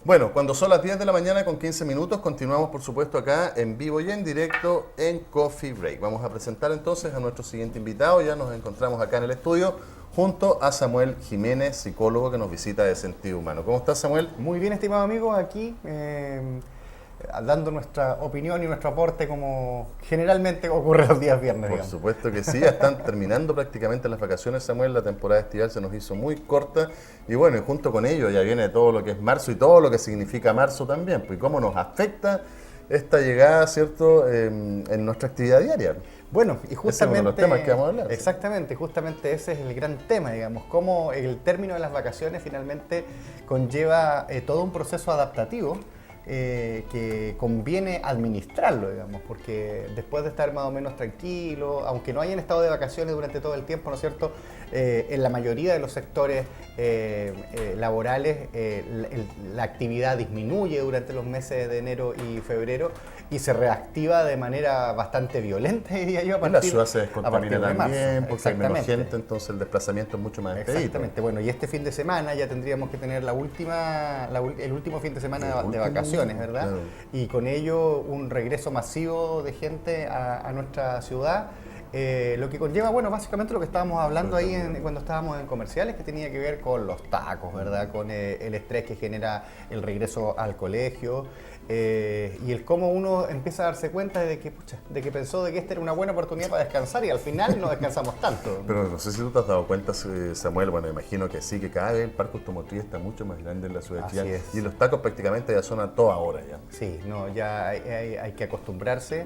Bueno, cuando son las 10 de la mañana con 15 minutos, continuamos por supuesto acá en vivo y en directo en Coffee Break. Vamos a presentar entonces a nuestro siguiente invitado. Ya nos encontramos acá en el estudio junto a Samuel Jiménez, psicólogo que nos visita de Sentido Humano. ¿Cómo estás, Samuel? Muy bien, estimado amigo, aquí dando nuestra opinión y nuestro aporte como generalmente ocurre los días viernes, Por digamos. supuesto que sí, ya están terminando prácticamente las vacaciones, Samuel, la temporada estival se nos hizo muy corta y bueno, y junto con ello ya viene todo lo que es marzo y todo lo que significa marzo también, pues y cómo nos afecta esta llegada, ¿cierto?, en nuestra actividad diaria. Bueno, y justamente... Ese es uno de los temas que vamos a hablar. Exactamente, justamente ese es el gran tema, digamos, cómo el término de las vacaciones finalmente conlleva todo un proceso adaptativo que conviene administrarlo, digamos, porque después de estar más o menos tranquilo, aunque no hayan estado de vacaciones durante todo el tiempo, ¿no es cierto?, en la mayoría de los sectores laborales la actividad disminuye durante los meses de enero y febrero y se reactiva de manera bastante violenta, diría yo, La ciudad se descontamina también, porque hay menos Exactamente. gente, entonces el desplazamiento es mucho más expedito. Exactamente, bueno, y este fin de semana ya tendríamos que tener el último fin de semana de vacaciones, ¿verdad? Claro. Y con ello un regreso masivo de gente a nuestra ciudad. Lo que conlleva, bueno, básicamente lo que estábamos hablando ahí cuando estábamos en comerciales, que tenía que ver con los tacos, ¿verdad? Con el estrés que genera el regreso al colegio y el cómo uno empieza a darse cuenta de que, pucha, de que pensó de que esta era una buena oportunidad para descansar y al final no descansamos tanto. Pero no sé si tú te has dado cuenta, Samuel, bueno, imagino que sí, que cada vez el parque automotriz está mucho más grande en la ciudad de Así Chillán es. y los tacos prácticamente ya son a toda hora ya. Sí, no, ya hay que acostumbrarse.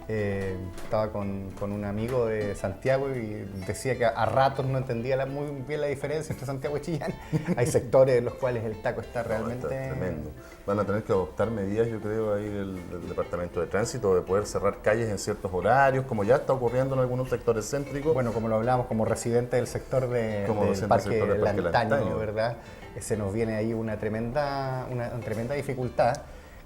Estaba con un amigo de Santiago y decía que a ratos no entendía muy bien la diferencia entre Santiago y Chillán. Hay sectores en los cuales el taco está realmente... No, está tremendo. Van a tener que adoptar medidas, yo creo, ahí del Departamento de Tránsito, de poder cerrar calles en ciertos horarios, como ya está ocurriendo en algunos sectores céntricos. Bueno, como lo hablábamos, como residente del sector del Parque Lantaño, ¿verdad? Se nos viene ahí una tremenda dificultad,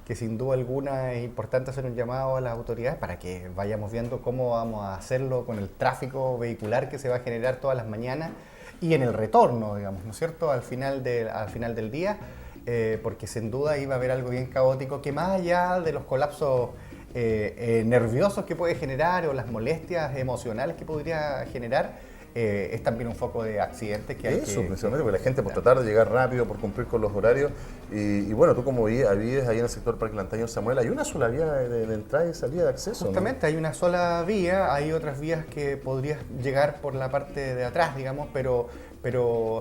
que sin duda alguna es importante hacer un llamado a las autoridades para que vayamos viendo cómo vamos a hacerlo con el tráfico vehicular que se va a generar todas las mañanas y en el retorno, digamos, ¿no es cierto?, al final del día, porque sin duda iba a haber algo bien caótico que más allá de los colapsos nerviosos que puede generar o las molestias emocionales que podría generar, es también un foco de accidentes que hay Eso, que... precisamente, porque la gente por tratar de llegar rápido, por cumplir con los horarios, y bueno, tú como vives ahí en el sector Parque Lantaño, Samuel, hay una sola vía de entrada y salida de acceso, Justamente, ¿no? hay una sola vía, hay otras vías que podrías llegar por la parte de atrás, digamos, pero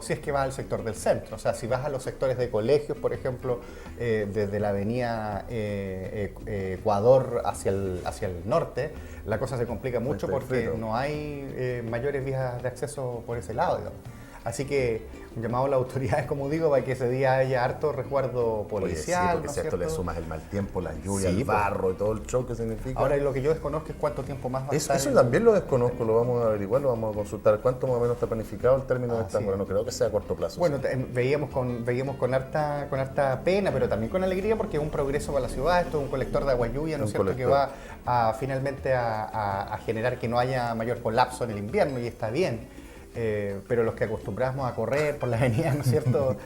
si es que vas al sector del centro, o sea, si vas a los sectores de colegios, por ejemplo, desde la avenida Ecuador hacia el norte, la cosa se complica mucho porque no hay mayores vías de acceso por ese lado, digamos. Así que un llamado a las autoridades, como digo, para que ese día haya harto resguardo policial. Oye, sí, porque ¿no si a esto le cierto? sumas el mal tiempo, la lluvia, Sí, el barro y todo el show que significa. Ahora, lo que yo desconozco es cuánto tiempo más va a estar. Eso también lo desconozco, lo vamos a averiguar, lo vamos a consultar. ¿Cuánto más o menos está planificado el término de esta Sí. obra? No creo que sea a corto plazo. Bueno, ¿sí? veíamos con harta pena, pero también con alegría, porque es un progreso para la ciudad. Esto es un colector de agua lluvia, ¿no es cierto?, que va finalmente a generar que no haya mayor colapso en el invierno, y está bien. Pero los que acostumbramos a correr por la avenida, ¿no es cierto?,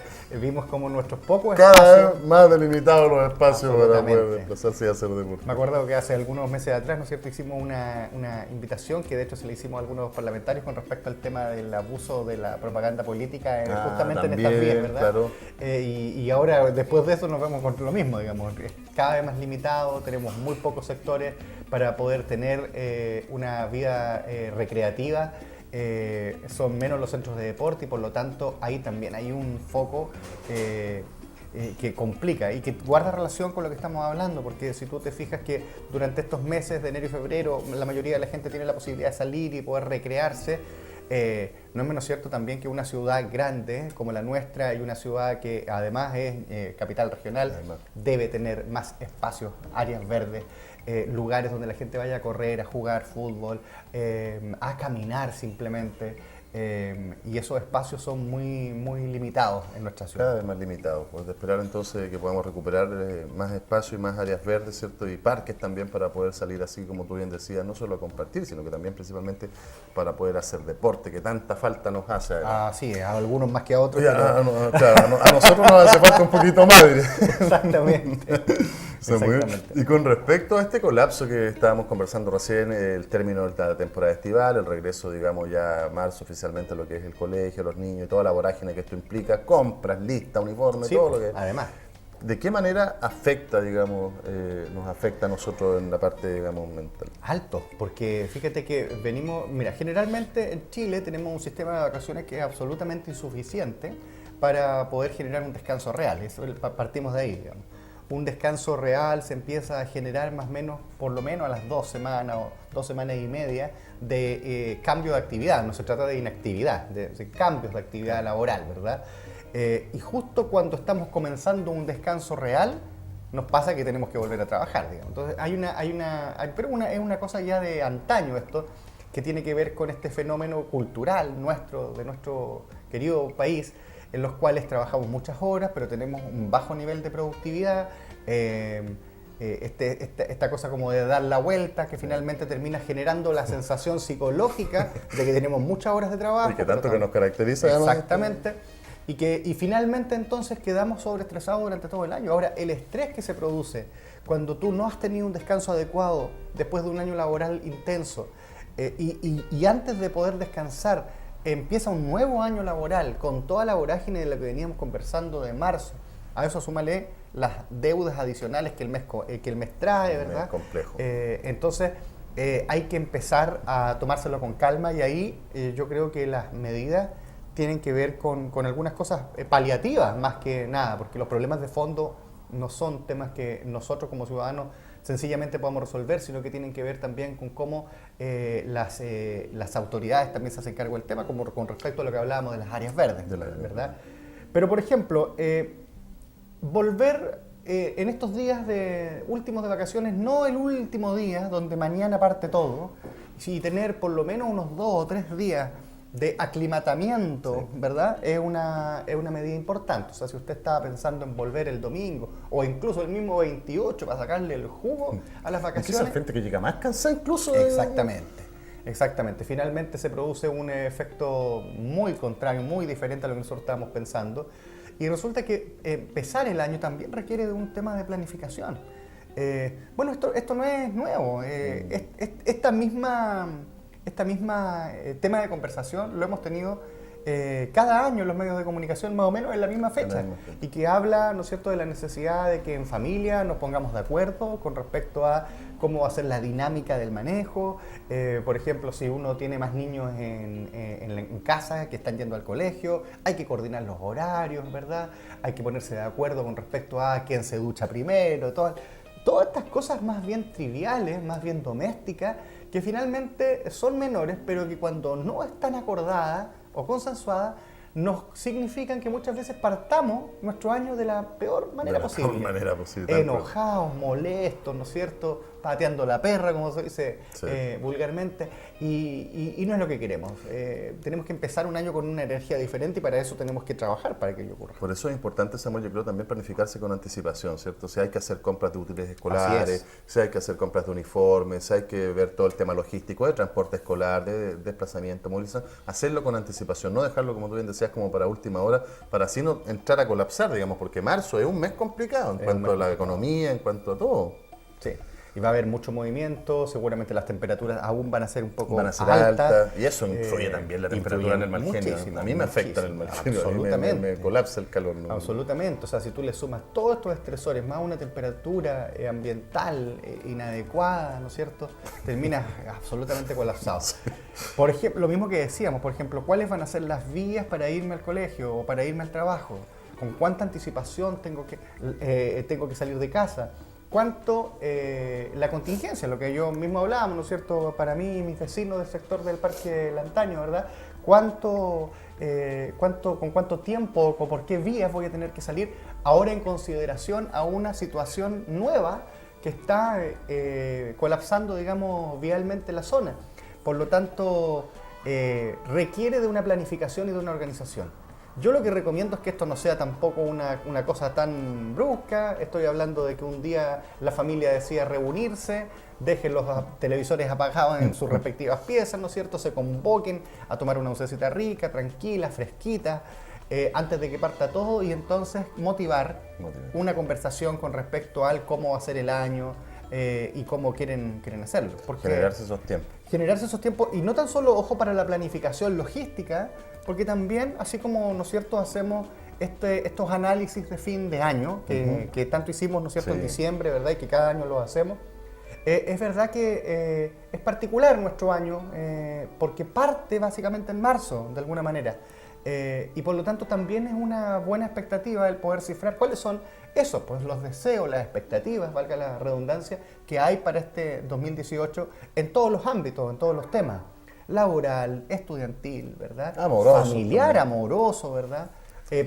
vimos como nuestros pocos Cada espacios... vez más delimitados los espacios para Absolutamente. poder desplazarse y hacer deporte. Me acuerdo que hace algunos meses atrás, ¿no es cierto?, hicimos una invitación que de hecho se le hicimos a algunos parlamentarios con respecto al tema del abuso de la propaganda política justamente también, en estas vías, ¿verdad? claro. Y ahora, después de eso, nos vemos con lo mismo, digamos. Es cada vez más limitado, tenemos muy pocos sectores para poder tener una vida recreativa. Son menos los centros de deporte y por lo tanto ahí también hay un foco que complica y que guarda relación con lo que estamos hablando, porque si tú te fijas que durante estos meses de enero y febrero la mayoría de la gente tiene la posibilidad de salir y poder recrearse, no es menos cierto también que una ciudad grande como la nuestra y una ciudad que además es capital regional debe tener más espacios, áreas verdes, lugares donde la gente vaya a correr, a jugar fútbol, a caminar simplemente. y esos espacios son muy limitados en nuestra ciudad. Cada vez más limitado, pues de esperar entonces que podamos recuperar más espacio y más áreas verdes, ¿cierto? Y parques también para poder salir así, como tú bien decías, no solo a compartir, sino que también principalmente para poder hacer deporte, que tanta falta nos hace. Sí, a algunos más que a otros. Claro, a nosotros nos hace falta un poquito más, diría. Exactamente. Y con respecto a este colapso que estábamos conversando recién, el término de la temporada estival, el regreso, digamos, ya a marzo oficialmente a lo que es el colegio, los niños y toda la vorágine que esto implica, compras, lista, uniforme, Sí, todo lo que... además. ¿De qué manera afecta, digamos, nos afecta a nosotros en la parte, digamos, mental? Alto, porque fíjate que venimos, mira, generalmente en Chile tenemos un sistema de vacaciones que es absolutamente insuficiente para poder generar un descanso real, partimos de ahí, digamos. Un descanso real se empieza a generar más o menos, por lo menos a las 2 semanas o 2 semanas y media de cambio de actividad, no se trata de inactividad, de cambios de actividad laboral, ¿verdad? Y justo cuando estamos comenzando un descanso real, nos pasa que tenemos que volver a trabajar, digamos. Entonces es una cosa ya de antaño esto, que tiene que ver con este fenómeno cultural de nuestro querido país, en los cuales trabajamos muchas horas, pero tenemos un bajo nivel de productividad, esta cosa como de dar la vuelta, que finalmente termina generando la sensación psicológica de que tenemos muchas horas de trabajo. Y que tanto que nos caracteriza. Exactamente. Y finalmente entonces quedamos sobreestresados durante todo el año. Ahora, el estrés que se produce cuando tú no has tenido un descanso adecuado después de un año laboral intenso y antes de poder descansar, empieza un nuevo año laboral con toda la vorágine de la que veníamos conversando de marzo. A eso súmale las deudas adicionales que el mes trae, ¿verdad? Es complejo. Entonces, hay que empezar a tomárselo con calma y ahí yo creo que las medidas tienen que ver con algunas cosas paliativas más que nada, porque los problemas de fondo no son temas que nosotros como ciudadanos sencillamente podamos resolver, sino que tienen que ver también con cómo las autoridades también se hacen cargo del tema, como con respecto a lo que hablábamos de las áreas verdes, ¿verdad? Pero, por ejemplo, volver en estos días últimos de vacaciones, no el último día donde mañana parte todo, y tener por lo menos unos 2 o 3 días de aclimatamiento, sí, ¿verdad? Es una medida importante. O sea, si usted estaba pensando en volver el domingo o incluso el mismo 28 para sacarle el jugo a las vacaciones. Es que gente que llega más cansada incluso. Exactamente. Finalmente se produce un efecto muy contrario, muy diferente a lo que nosotros estábamos pensando. Y resulta que empezar el año también requiere de un tema de planificación. Bueno, esto no es nuevo. Esta misma tema de conversación lo hemos tenido cada año en los medios de comunicación, más o menos en la misma fecha, y que habla, ¿no es cierto?, de la necesidad de que en familia nos pongamos de acuerdo con respecto a cómo va a ser la dinámica del manejo. Por ejemplo, si uno tiene más niños en casa que están yendo al colegio, hay que coordinar los horarios, ¿verdad? Hay que ponerse de acuerdo con respecto a quién se ducha primero, todas estas cosas más bien triviales, más bien domésticas, que finalmente son menores, pero que cuando no están acordadas o consensuadas, nos significan que muchas veces partamos nuestro año de la peor manera posible. Enojados, molestos, ¿no es cierto? Pateando la perra, como se dice vulgarmente, y no es lo que queremos. Tenemos que empezar un año con una energía diferente y para eso tenemos que trabajar para que ello ocurra. Por eso es importante, Samuel, yo creo también planificarse con anticipación, ¿cierto? Si hay que hacer compras de útiles escolares, si hay que hacer compras de uniformes, si hay que ver todo el tema logístico de transporte escolar, de desplazamiento, movilización, hacerlo con anticipación, no dejarlo, como tú bien decías, como para última hora, para así no entrar a colapsar, digamos, porque marzo es un mes complicado en cuanto a la economía, en cuanto a todo. Sí. Y va a haber mucho movimiento, seguramente las temperaturas aún van a ser un poco altas. Y eso influye también la temperatura en el mal genio. A mí me afecta en el mal genio. Absolutamente. Me colapsa el calor. ¿No? Absolutamente. O sea, si tú le sumas todos estos estresores más una temperatura ambiental inadecuada, ¿no es cierto? Terminas absolutamente colapsado. Por ejemplo, lo mismo que decíamos, por ejemplo, ¿cuáles van a ser las vías para irme al colegio o para irme al trabajo? ¿Con cuánta anticipación tengo que salir de casa? ¿Cuánto la contingencia, lo que yo mismo hablábamos, ¿no es cierto? Para mí y mis vecinos del sector del Parque Lantaño, ¿verdad? ¿Con cuánto tiempo o por qué vías voy a tener que salir ahora en consideración a una situación nueva que está colapsando, digamos, vialmente la zona? Por lo tanto, requiere de una planificación y de una organización. Yo lo que recomiendo es que esto no sea tampoco una cosa tan brusca. Estoy hablando de que un día la familia decida reunirse, dejen los televisores apagados en sus respectivas piezas, ¿no es cierto? Se convoquen a tomar una oncecita rica, tranquila, fresquita, antes de que parta todo, y entonces motivar una conversación con respecto al cómo va a ser el año y cómo quieren hacerlo. Porque Generarse esos tiempos. Generarse esos tiempos, y no tan solo, ojo, para la planificación logística, porque también, así como, ¿no es cierto?, hacemos estos análisis de fin de año, que tanto hicimos, ¿no es cierto?, en diciembre, ¿verdad?, y que cada año lo hacemos. Es verdad que es particular nuestro año, porque parte básicamente en marzo, de alguna manera. Y por lo tanto también es una buena expectativa el poder cifrar cuáles son esos, pues los deseos, las expectativas, valga la redundancia, que hay para este 2018 en todos los ámbitos, en todos los temas. Laboral, estudiantil, ¿verdad? Amoroso. Familiar, amoroso, ¿verdad?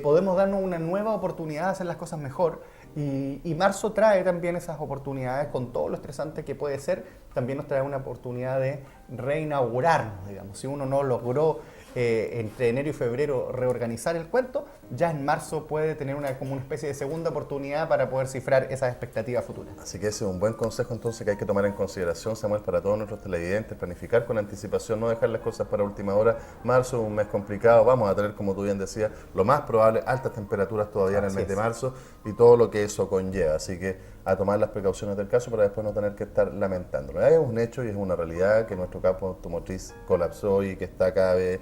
Podemos darnos una nueva oportunidad de hacer las cosas mejor. Y marzo trae también esas oportunidades, con todo lo estresante que puede ser. También nos trae una oportunidad de reinaugurarnos, digamos. Si uno no logró entre enero y febrero reorganizar el cuento, ya en marzo puede tener como una especie de segunda oportunidad para poder cifrar esas expectativas futuras. Así que ese es un buen consejo entonces que hay que tomar en consideración, Samuel, para todos nuestros televidentes: planificar con anticipación, no dejar las cosas para última hora. Marzo es un mes complicado, vamos a tener, como tú bien decías, lo más probable, altas temperaturas todavía en el mes de marzo y todo lo que eso conlleva. Así que a tomar las precauciones del caso para después no tener que estar lamentándolo. Es un hecho y es una realidad que nuestro campo automotriz colapsó y que está cada vez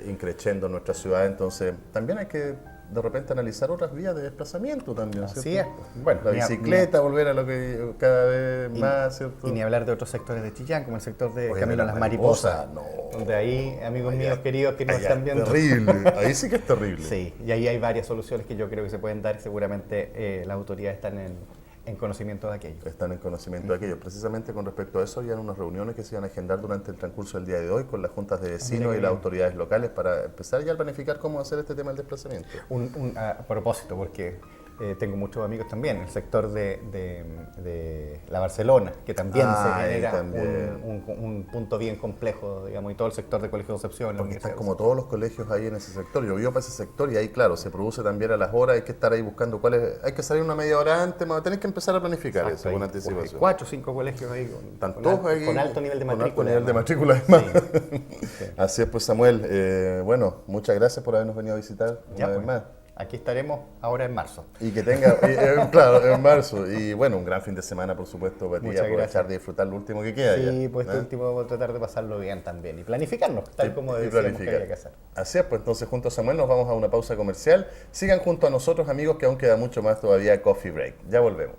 increciendo en nuestra ciudad. Entonces también hay que de repente analizar otras vías de desplazamiento también, ¿cierto? Así es. Bueno, la bicicleta, volver a lo que cada vez más, ¿cierto? Y ni hablar de otros sectores de Chillán, como el sector de Oye, Camino a las Mariposas, no. donde ahí, amigos míos queridos que nos están viendo... Terrible, ahí sí que es terrible. Sí, y ahí hay varias soluciones que yo creo que se pueden dar, y seguramente las autoridades están en conocimiento de aquello. Están en conocimiento de aquello. Precisamente con respecto a eso, ya en unas reuniones que se iban a agendar durante el transcurso del día de hoy con las juntas de vecinos y las autoridades locales para empezar ya a planificar cómo hacer este tema del desplazamiento. A propósito, porque tengo muchos amigos también en el sector de la Barcelona, que también se genera un punto bien complejo, digamos, y todo el sector de Colegio Concepción. Porque están como todos los colegios ahí en ese sector. Yo vivo para ese sector y ahí, claro, se produce también a las horas, hay que estar ahí buscando cuáles, hay que salir una media hora antes, tenés que empezar a planificar eso con anticipación. 4 o 5 colegios ahí con alto nivel de matrícula. Con alto nivel de matrícula, además. Sí. Así es, pues, Samuel, bueno, muchas gracias por habernos venido a visitar una vez más. Aquí estaremos ahora en marzo. Y que tenga, claro, en marzo. Y bueno, un gran fin de semana, por supuesto, para ti, aprovechar de disfrutar lo último que queda. Sí, pues este último vamos a tratar de pasarlo bien también y planificarnos, tal como decíamos que había que hacer. Así es, pues entonces junto a Samuel nos vamos a una pausa comercial. Sigan junto a nosotros, amigos, que aún queda mucho más todavía Coffee Break. Ya volvemos.